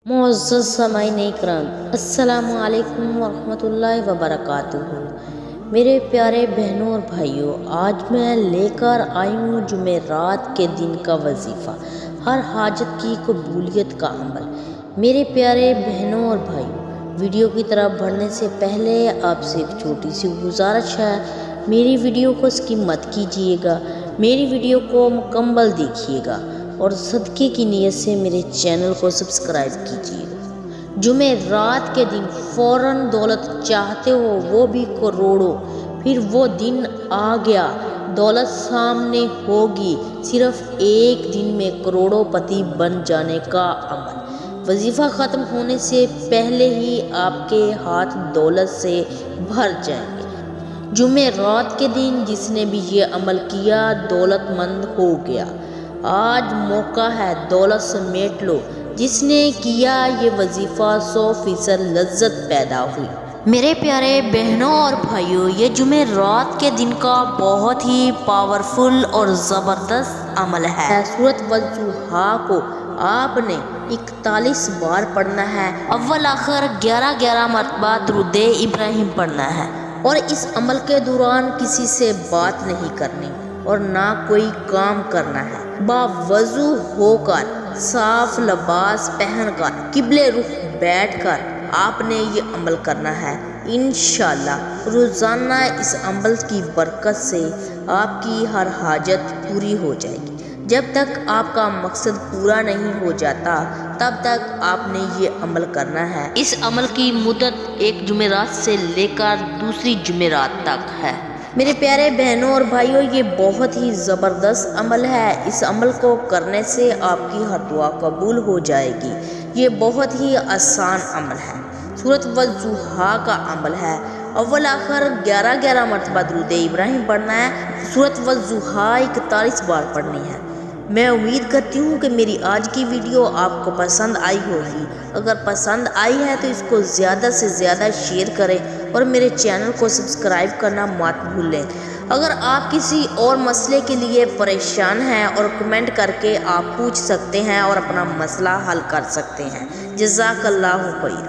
معزز سامعین اکرام، السلام علیکم ورحمۃ وبرکاتہ۔ میرے پیارے بہنوں اور بھائیوں، آج میں لے کر آئی ہوں جمعرات کے دن کا وظیفہ، ہر حاجت کی قبولیت کا عمل۔ میرے پیارے بہنوں اور بھائیوں، ویڈیو کی طرف بڑھنے سے پہلے آپ سے ایک چھوٹی سی گزارش ہے، میری ویڈیو کو اسکپ مت کیجیے گا، میری ویڈیو کو مکمل دیکھیے گا اور صدقے کی نیت سے میرے چینل کو سبسکرائب کیجیے گا۔ جمعرات کے دن فوراً دولت چاہتے ہو، وہ بھی کروڑوں، پھر وہ دن آ گیا، دولت سامنے ہوگی، صرف ایک دن میں کروڑوں پتی بن جانے کا عمل۔ وظیفہ ختم ہونے سے پہلے ہی آپ کے ہاتھ دولت سے بھر جائیں گے۔ جمعرات کے دن جس نے بھی یہ عمل کیا دولت مند ہو گیا۔ آج موقع ہے، دولت سمیٹ لو۔ جس نے کیا یہ وظیفہ 100% لذت پیدا ہوئی۔ میرے پیارے بہنوں اور بھائیوں، یہ جمعرات کے دن کا بہت ہی پاورفل اور زبردست عمل ہے۔ سورۃ والضحیٰ کو آپ نے 41 بار پڑھنا ہے، اول آخر 11 مرتبہ درود ابراہیم پڑھنا ہے، اور اس عمل کے دوران کسی سے بات نہیں کرنی اور نہ کوئی کام کرنا ہے۔ باوضو ہو کر، صاف لباس پہن کر، قبلے رخ بیٹھ کر آپ نے یہ عمل کرنا ہے۔ انشاءاللہ روزانہ اس عمل کی برکت سے آپ کی ہر حاجت پوری ہو جائے گی۔ جب تک آپ کا مقصد پورا نہیں ہو جاتا تب تک آپ نے یہ عمل کرنا ہے۔ اس عمل کی مدت ایک جمعرات سے لے کر دوسری جمعرات تک ہے۔ میرے پیارے بہنوں اور بھائیوں، یہ بہت ہی زبردست عمل ہے۔ اس عمل کو کرنے سے آپ کی ہر دعا قبول ہو جائے گی۔ یہ بہت ہی آسان عمل ہے، سورۃ والضحیٰ کا عمل ہے۔ اول آخر 11 مرتبہ درود ابراہیم پڑھنا ہے، سورۃ والضحیٰ 41 بار پڑھنی ہے۔ میں امید کرتی ہوں کہ میری آج کی ویڈیو آپ کو پسند آئی ہوگی۔ اگر پسند آئی ہے تو اس کو زیادہ سے زیادہ شیئر کریں اور میرے چینل کو سبسکرائب کرنا مت بھولیں۔ اگر آپ کسی اور مسئلے کے لیے پریشان ہیں اور کمنٹ کر کے آپ پوچھ سکتے ہیں اور اپنا مسئلہ حل کر سکتے ہیں۔ جزاک اللہ خیر۔